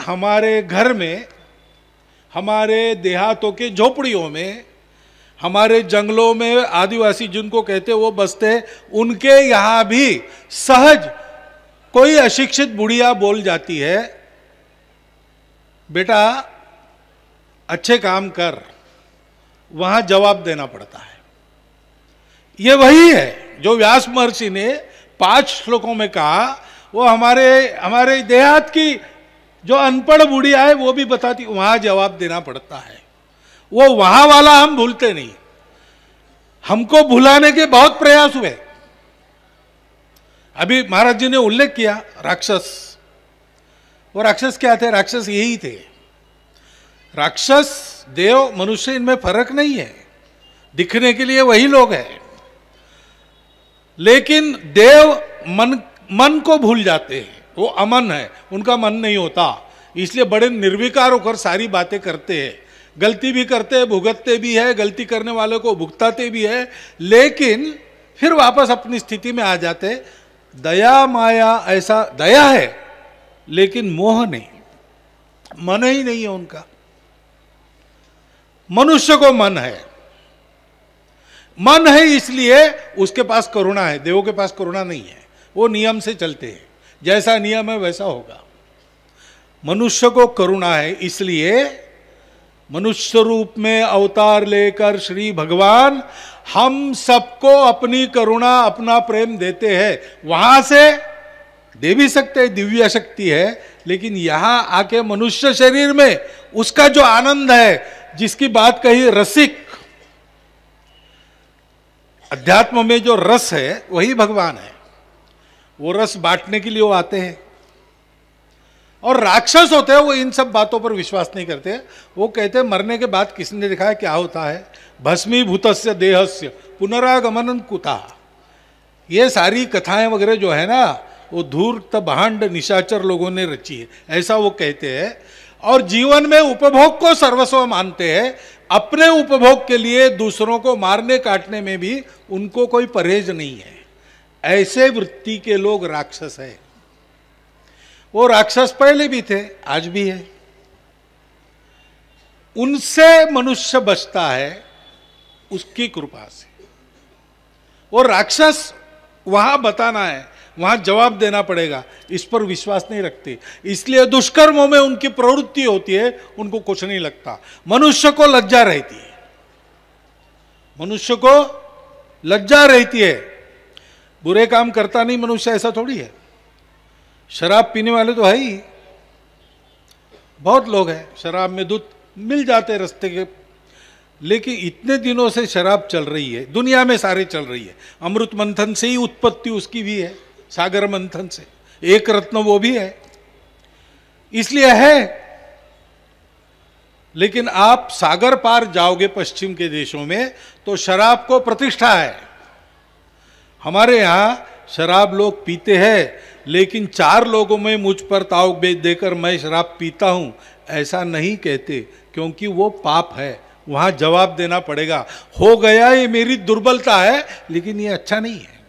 हमारे घर में, हमारे देहातों के झोपड़ियों में, हमारे जंगलों में आदिवासी जिनको कहते वो बसते हैं, उनके यहाँ भी सहज कोई अशिक्षित बुढ़िया बोल जाती है, बेटा अच्छे काम कर, वहां जवाब देना पड़ता है। ये वही है जो व्यास महर्षि ने 5 श्लोकों में कहा। वो हमारे देहात की जो अनपढ़ बुढ़िया है वो भी बताती, वहां जवाब देना पड़ता है। वो वहां वाला हम भूलते नहीं, हमको भुलाने के बहुत प्रयास हुए। अभी महाराज जी ने उल्लेख किया राक्षस। वो राक्षस क्या थे? राक्षस यही थे। राक्षस देव मनुष्य इनमें फर्क नहीं है, दिखने के लिए वही लोग हैं, लेकिन देव मन को भूल जाते हैं। वो अमन है, उनका मन नहीं होता, इसलिए बड़े निर्विकार होकर सारी बातें करते हैं। गलती भी करते हैं, भुगतते भी है, गलती करने वाले को भुगताते भी है, लेकिन फिर वापस अपनी स्थिति में आ जाते। दया माया, ऐसा दया है लेकिन मोह नहीं, मन ही नहीं है उनका। मनुष्य को मन है, मन है इसलिए उसके पास करुणा है। देवों के पास करुणा नहीं है, वो नियम से चलते हैं, जैसा नियम है वैसा होगा। मनुष्य को करुणा है, इसलिए मनुष्य रूप में अवतार लेकर श्री भगवान हम सबको अपनी करुणा, अपना प्रेम देते हैं। वहां से दे भी सकते हैं, दिव्य शक्ति है, लेकिन यहां आके मनुष्य शरीर में उसका जो आनंद है, जिसकी बात कही रसिक, अध्यात्म में जो रस है वही भगवान है। वो रस बांटने के लिए वो आते हैं। और राक्षस होते हैं वो इन सब बातों पर विश्वास नहीं करते। वो कहते हैं मरने के बाद किसने देखा है क्या होता है? भस्मीभूतस्य देहस्य पुनरागमनं कुतः। ये सारी कथाएं वगैरह जो है ना, वो धूर्त भांड निशाचर लोगों ने रची है, ऐसा वो कहते हैं। और जीवन में उपभोग को सर्वस्व मानते हैं। अपने उपभोग के लिए दूसरों को मारने काटने में भी उनको कोई परहेज नहीं है। ऐसे वृत्ति के लोग राक्षस है। वो राक्षस पहले भी थे, आज भी है। उनसे मनुष्य बचता है उसकी कृपा से। वो राक्षस वहां बताना है, वहां जवाब देना पड़ेगा, इस पर विश्वास नहीं रखते, इसलिए दुष्कर्मों में उनकी प्रवृत्ति होती है, उनको कुछ नहीं लगता। मनुष्य को लज्जा रहती है, मनुष्य को लज्जा रहती है। बुरे काम करता नहीं मनुष्य, ऐसा थोड़ी है। शराब पीने वाले तो है ही, बहुत लोग हैं, शराब में दूध मिल जाते रास्ते के, लेकिन इतने दिनों से शराब चल रही है, दुनिया में सारे चल रही है। अमृत मंथन से ही उत्पत्ति उसकी भी है, सागर मंथन से, एक रत्न वो भी है, इसलिए है। लेकिन आप सागर पार जाओगे पश्चिम के देशों में तो शराब को प्रतिष्ठा है। हमारे यहां शराब लोग पीते हैं, लेकिन 4 लोगों में मुझ पर ताव देकर मैं शराब पीता हूं ऐसा नहीं कहते, क्योंकि वो पाप है, वहां जवाब देना पड़ेगा। हो गया, ये मेरी दुर्बलता है, लेकिन ये अच्छा नहीं है।